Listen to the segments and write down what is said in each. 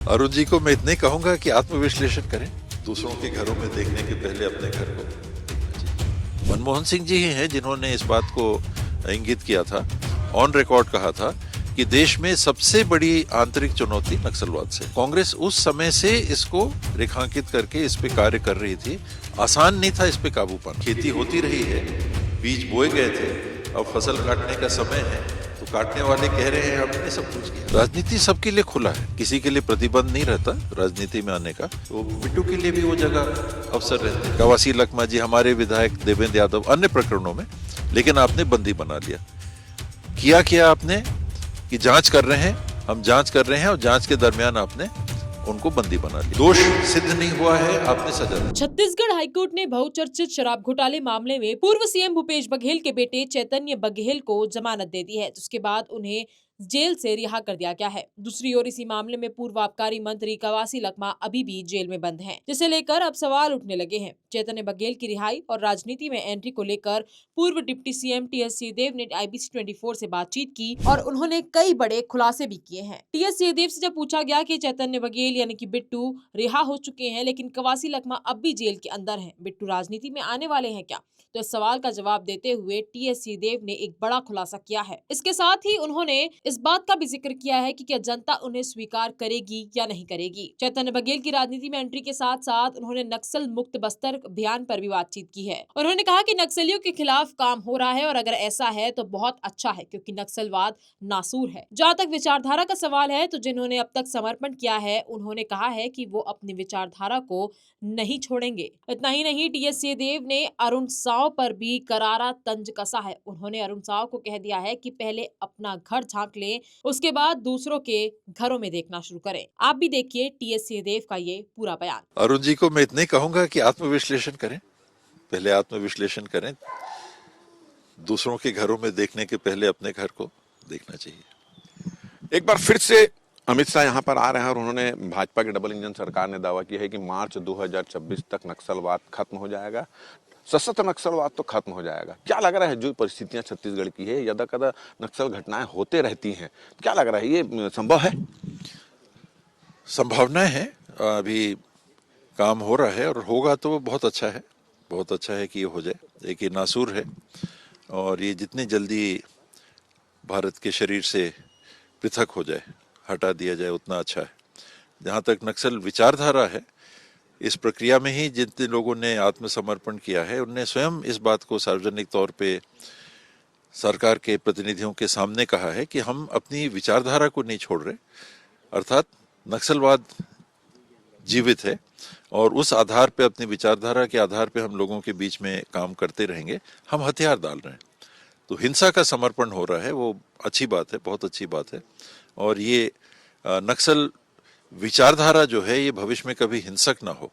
अरुण जी को मैं इतने कहूंगा कि आत्मविश्लेषण करें, दूसरों के घरों में देखने के पहले अपने घर को। मनमोहन सिंह जी ही हैं जिन्होंने इस बात को इंगित किया था, ऑन रिकॉर्ड कहा था कि देश में सबसे बड़ी आंतरिक चुनौती नक्सलवाद से। कांग्रेस उस समय से इसको रेखांकित करके इस पे कार्य कर रही थी। आसान नहीं था इस पे काबू पाना। खेती होती रही है, बीज बोए गए थे, अब फसल काटने का समय है, तो काटने वाले कह रहे हैं हमने सब कुछ किया। राजनीति सबके लिए खुला है, किसी के लिए प्रतिबंध नहीं रहता राजनीति में आने का। तो बिट्टू के लिए भी वो जगह अवसर रहते हैं। कवासी लखमा जी हमारे विधायक, देवेंद्र यादव, अन्य प्रकरणों में, लेकिन आपने बंदी बना लिया। किया आपने कि जांच कर रहे हैं, हम जांच कर रहे हैं, और जांच के दरमियान आपने उनको बंदी बना लिया। दोष सिद्ध नहीं हुआ है, आपने सजा दी। छत्तीसगढ़ हाईकोर्ट ने बहुचर्चित शराब घोटाले मामले में पूर्व सीएम भूपेश बघेल के बेटे चैतन्य बघेल को जमानत दे दी है, जिसके बाद उन्हें जेल से रिहा कर दिया गया है। दूसरी ओर इसी मामले में पूर्व आबकारी मंत्री कवासी लखमा अभी भी जेल में बंद हैं, जिसे लेकर अब सवाल उठने लगे हैं। चैतन्य बघेल की रिहाई और राजनीति में एंट्री को लेकर पूर्व डिप्टी सीएम टीएस सिंहदेव ने IBC 24 से बातचीत की और उन्होंने कई बड़े खुलासे भी किए हैं। टीएस सिंहदेव से जब पूछा गया कि चैतन्य बघेल यानी कि बिट्टू रिहा हो चुके हैं, लेकिन कवासी लखमा अब भी जेल के अंदर हैं, बिट्टू राजनीति में आने वाले हैं क्या? तो इस सवाल का जवाब देते हुए टीएस सिंहदेव ने एक बड़ा खुलासा किया है। इसके साथ ही उन्होंने इस बात का भी जिक्र किया है कि क्या जनता उन्हें स्वीकार करेगी या नहीं करेगी। चैतन्य बघेल की राजनीति में एंट्री के साथ साथ उन्होंने नक्सल मुक्त बस्तर अभियान पर भी बातचीत की है। उन्होंने कहा कि नक्सलियों के खिलाफ काम हो रहा है और अगर ऐसा है तो बहुत अच्छा है, क्योंकि नक्सलवाद नासूर है। जहाँ तक विचारधारा का सवाल है, तो जिन्होंने अब तक समर्पण किया है, उन्होंने कहा है कि वो अपनी विचारधारा को नहीं छोड़ेंगे। इतना ही नहीं, टीएस सिंहदेव ने अरुण साव पर भी करारा तंज कसा है। उन्होंने अरुण साव को कह दिया है कि पहले अपना घर झांक ले, उसके बाद दूसरों के घरों में देखना शुरू करें। आप भी देखिए टीएस सिंहदेव का ये पूरा बयान। अरुण जी को मैं इतने कहूंगा कि आत्मविश्लेषण करें, पहले आत्मविश्लेषण करें, दूसरों के घरों में देखने के पहले अपने घर को देखना चाहिए। एक बार फिर से अमित शाह यहाँ पर आ रहे हैं और उन्होंने भाजपा की डबल इंजन सरकार ने दावा किया है कि मार्च 2026 तक नक्सलवाद खत्म हो जाएगा, सशस्त्र नक्सलवाद तो खत्म हो जाएगा। क्या लग रहा है, जो परिस्थितियां छत्तीसगढ़ की है, यदा कदा नक्सल घटनाएं होते रहती हैं, क्या लग रहा है ये संभव है? संभावनाएं हैं, अभी काम हो रहा है और होगा तो बहुत अच्छा है, बहुत अच्छा है कि ये हो जाए। एक ये नासूर है और ये जितनी जल्दी भारत के शरीर से पृथक हो जाए, हटा दिया जाए, उतना अच्छा है। जहाँ तक नक्सल विचारधारा है, इस प्रक्रिया में ही जितने लोगों ने आत्मसमर्पण किया है, उनने स्वयं इस बात को सार्वजनिक तौर पे सरकार के प्रतिनिधियों के सामने कहा है कि हम अपनी विचारधारा को नहीं छोड़ रहे। अर्थात नक्सलवाद जीवित है और उस आधार पे, अपनी विचारधारा के आधार पे हम लोगों के बीच में काम करते रहेंगे। हम हथियार डाल रहे हैं, तो हिंसा का समर्पण हो रहा है, वो अच्छी बात है, बहुत अच्छी बात है। और ये नक्सल विचारधारा जो है, ये भविष्य में कभी हिंसक ना हो,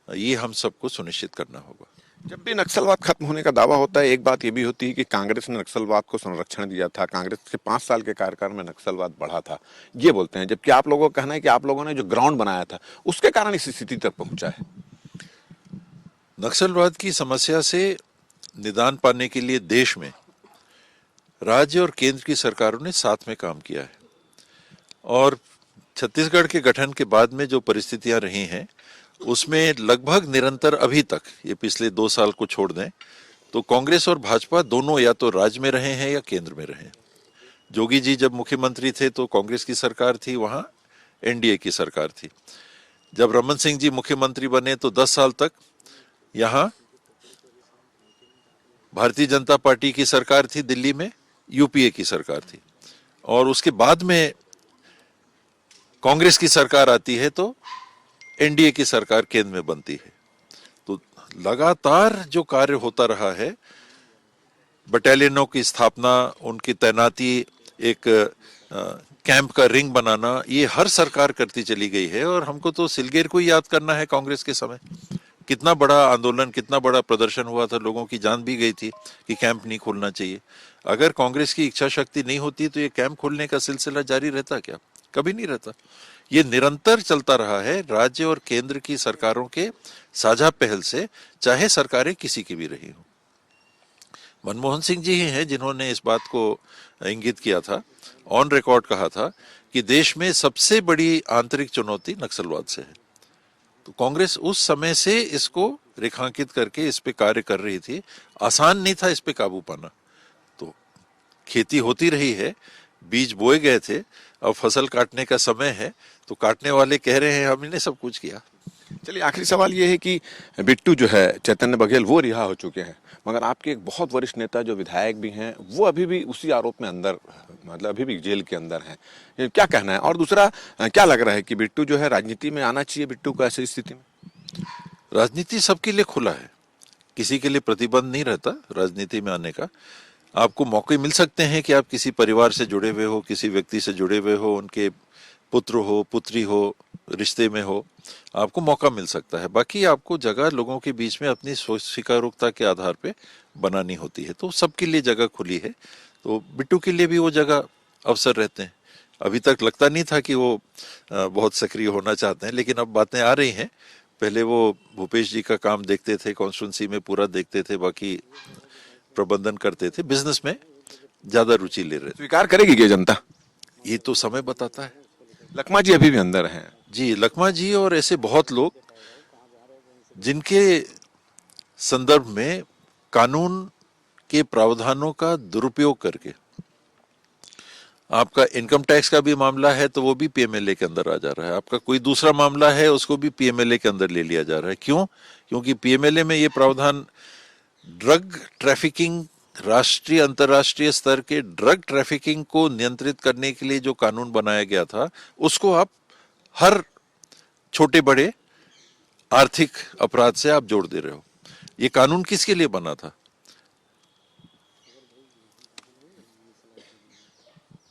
ये हम सबको सुनिश्चित करना होगा। जब भी नक्सलवाद खत्म होने का दावा होता है, एक बात ये भी होती है कि कांग्रेस ने नक्सलवाद को संरक्षण दिया था, कांग्रेस के 5 साल के कार्यकाल में नक्सलवाद बढ़ा था, ये बोलते हैं। जबकि आप लोगों का कहना है कि आप लोगों ने जो ग्राउंड बनाया था, उसके कारण इस स्थिति तक पहुंचा है। नक्सलवाद की समस्या से निदान पाने के लिए देश में राज्य और केंद्र की सरकारों ने साथ में काम किया है। और छत्तीसगढ़ के गठन के बाद में जो परिस्थितियां रही हैं, उसमें लगभग निरंतर अभी तक, ये पिछले 2 साल को छोड़ दें तो कांग्रेस और भाजपा दोनों या तो राज्य में रहे हैं या केंद्र में रहे हैं। जोगी जी जब मुख्यमंत्री थे तो कांग्रेस की सरकार थी, वहां एनडीए की सरकार थी। जब रमन सिंह जी मुख्यमंत्री बने तो 10 साल तक यहां भारतीय जनता पार्टी की सरकार थी, दिल्ली में यूपीए की सरकार थी। और उसके बाद में कांग्रेस की सरकार आती है तो एनडीए की सरकार केंद्र में बनती है। तो लगातार जो कार्य होता रहा है, बटालियनों की स्थापना, उनकी तैनाती, एक कैंप का रिंग बनाना, ये हर सरकार करती चली गई है। और हमको तो सिलगेर को ही याद करना है। कांग्रेस के समय कितना बड़ा आंदोलन, कितना बड़ा प्रदर्शन हुआ था, लोगों की जान भी गई थी कि कैंप नहीं खोलना चाहिए। अगर कांग्रेस की इच्छा शक्ति नहीं होती तो ये कैंप खोलने का सिलसिला जारी रहता क्या? कभी नहीं रहता। ये निरंतर चलता रहा है, राज्य और केंद्र की सरकारों के साझा पहल से, चाहे सरकारें किसी की भी रही हो। मनमोहन सिंह जी ही हैं जिन्होंने इस बात को इंगित किया था, ऑन रिकॉर्ड कहा था कि देश में सबसे बड़ी आंतरिक चुनौती नक्सलवाद से है। तो कांग्रेस उस समय से इसको रेखांकित करके इस पे कार्य कर रही थी। आसान नहीं था इस पे काबू पाना। तो खेती होती रही है, बीज बोए गए थे, अब फसल काटने का समय है, तो काटने वाले कह रहे हैं हमने सब कुछ किया। चलिए, आखिरी सवाल ये है कि बिट्टू जो है, चैतन्य बघेल, वो रिहा हो चुके हैं, मगर आपके एक बहुत वरिष्ठ नेता जो विधायक भी हैं, वो अभी भी उसी आरोप में अंदर, मतलब अभी भी जेल के अंदर हैं। ये क्या कहना है? और दूसरा, क्या लग रहा है कि बिट्टू जो है राजनीति में आना चाहिए, बिट्टू को ऐसी स्थिति में? राजनीति सबके लिए खुला है, किसी के लिए प्रतिबंध नहीं रहता राजनीति में आने का। आपको मौके मिल सकते हैं कि आप किसी परिवार से जुड़े हुए हो, किसी व्यक्ति से जुड़े हुए हो, उनके पुत्र हो, पुत्री हो, रिश्ते में हो, आपको मौका मिल सकता है। बाकी आपको जगह लोगों के बीच में अपनी स्वीकारोक्ता के आधार पे बनानी होती है। तो सबके लिए जगह खुली है। तो बिट्टू के लिए भी वो जगह, अवसर रहते हैं। अभी तक लगता नहीं था कि वो बहुत सक्रिय होना चाहते हैं, लेकिन अब बातें आ रही हैं। पहले वो भूपेश जी का काम देखते थे, कॉन्स्टिट्यूंसी में पूरा देखते थे, बाकी प्रबंधन करते थे, बिजनेस में ज्यादा रुचि ले रहे थे। स्वीकार करेगी क्या जनता? ये तो समय बताता है। लखमा जी अभी भी अंदर हैं। जी, लखमा जी और ऐसे बहुत लोग जिनके संदर्भ में कानून के प्रावधानों का दुरुपयोग करके, आपका इनकम टैक्स का भी मामला है तो वो भी पीएमएलए के अंदर आ जा रहा है, आपका कोई दूसरा मामला है उसको भी पीएमएलए के अंदर ले लिया जा रहा है। क्यों? क्योंकि पीएमएलए में ये प्रावधान ड्रग ट्रैफिकिंग, राष्ट्रीय अंतर्राष्ट्रीय स्तर के ड्रग ट्रैफिकिंग को नियंत्रित करने के लिए जो कानून बनाया गया था, उसको आप हर छोटे बड़े आर्थिक अपराध से आप जोड़ दे रहे हो। ये कानून किसके लिए बना था?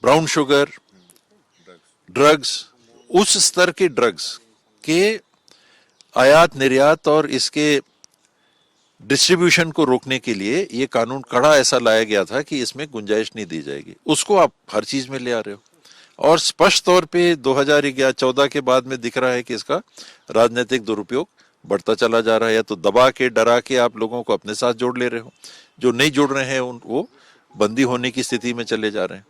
ब्राउन शुगर, ड्रग्स, उस स्तर के ड्रग्स के आयात निर्यात और इसके डिस्ट्रीब्यूशन को रोकने के लिए ये कानून कड़ा ऐसा लाया गया था कि इसमें गुंजाइश नहीं दी जाएगी। उसको आप हर चीज में ले आ रहे हो, और स्पष्ट तौर पे 2014 के बाद में दिख रहा है कि इसका राजनीतिक दुरुपयोग बढ़ता चला जा रहा है। या तो दबा के, डरा के आप लोगों को अपने साथ जोड़ ले रहे हो, जो नहीं जुड़ रहे हैं वो बंदी होने की स्थिति में चले जा रहे हैं।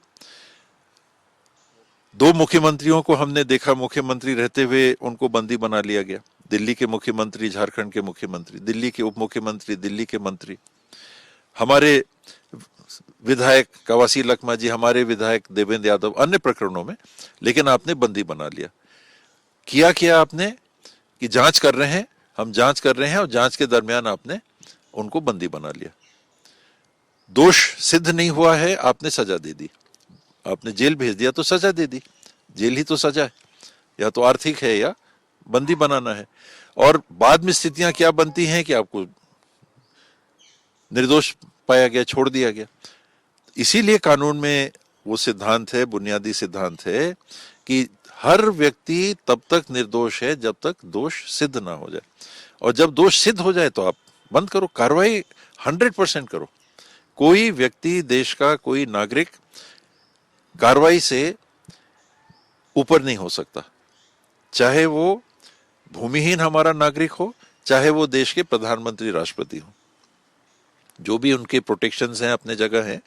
2 मुख्यमंत्रियों को हमने देखा, मुख्यमंत्री रहते हुए उनको बंदी बना लिया गया। दिल्ली के मुख्यमंत्री, झारखंड के मुख्यमंत्री, दिल्ली के उप मुख्यमंत्री, दिल्ली के मंत्री, हमारे विधायक कवासी लखमा जी, हमारे विधायक देवेंद्र यादव, अन्य प्रकरणों में, लेकिन आपने बंदी बना लिया। किया आपने कि जांच कर रहे हैं, हम जांच कर रहे हैं, और जांच के दरमियान आपने उनको बंदी बना लिया। दोष सिद्ध नहीं हुआ है, आपने सजा दे दी, आपने जेल भेज दिया तो सजा दे दी। जेल ही तो सजा है, या तो आर्थिक है या बंदी बनाना है। और बाद में स्थितियां क्या बनती हैं कि आपको निर्दोष पाया गया, छोड़ दिया गया। इसीलिए कानून में वो सिद्धांत है, बुनियादी सिद्धांत है कि हर व्यक्ति तब तक निर्दोष है जब तक दोष सिद्ध ना हो जाए, और जब दोष सिद्ध हो जाए तो आप बंद करो, कार्रवाई 100% करो। कोई व्यक्ति, देश का कोई नागरिक कार्रवाई से ऊपर नहीं हो सकता, चाहे वो भूमिहीन हमारा नागरिक हो, चाहे वो देश के प्रधानमंत्री, राष्ट्रपति हो। जो भी उनके प्रोटेक्शंस हैं अपने जगह हैं,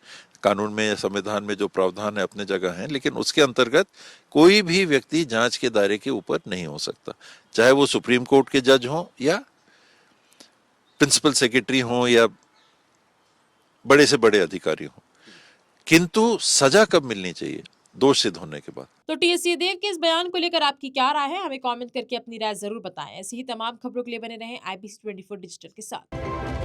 कानून में, संविधान में जो प्रावधान है अपने जगह हैं, लेकिन उसके अंतर्गत कोई भी व्यक्ति जांच के दायरे के ऊपर नहीं हो सकता, चाहे वो सुप्रीम कोर्ट के जज हों या प्रिंसिपल सेक्रेटरी हों या बड़े से बड़े अधिकारी हों। किंतु सजा कब मिलनी चाहिए? दोष सिद्ध होने के बाद। तो टीएस सिंहदेव के इस बयान को लेकर आपकी क्या राय है? हमें कमेंट करके अपनी राय जरूर बताएं। ऐसी ही तमाम खबरों के लिए बने रहें IBC 24 डिजिटल के साथ।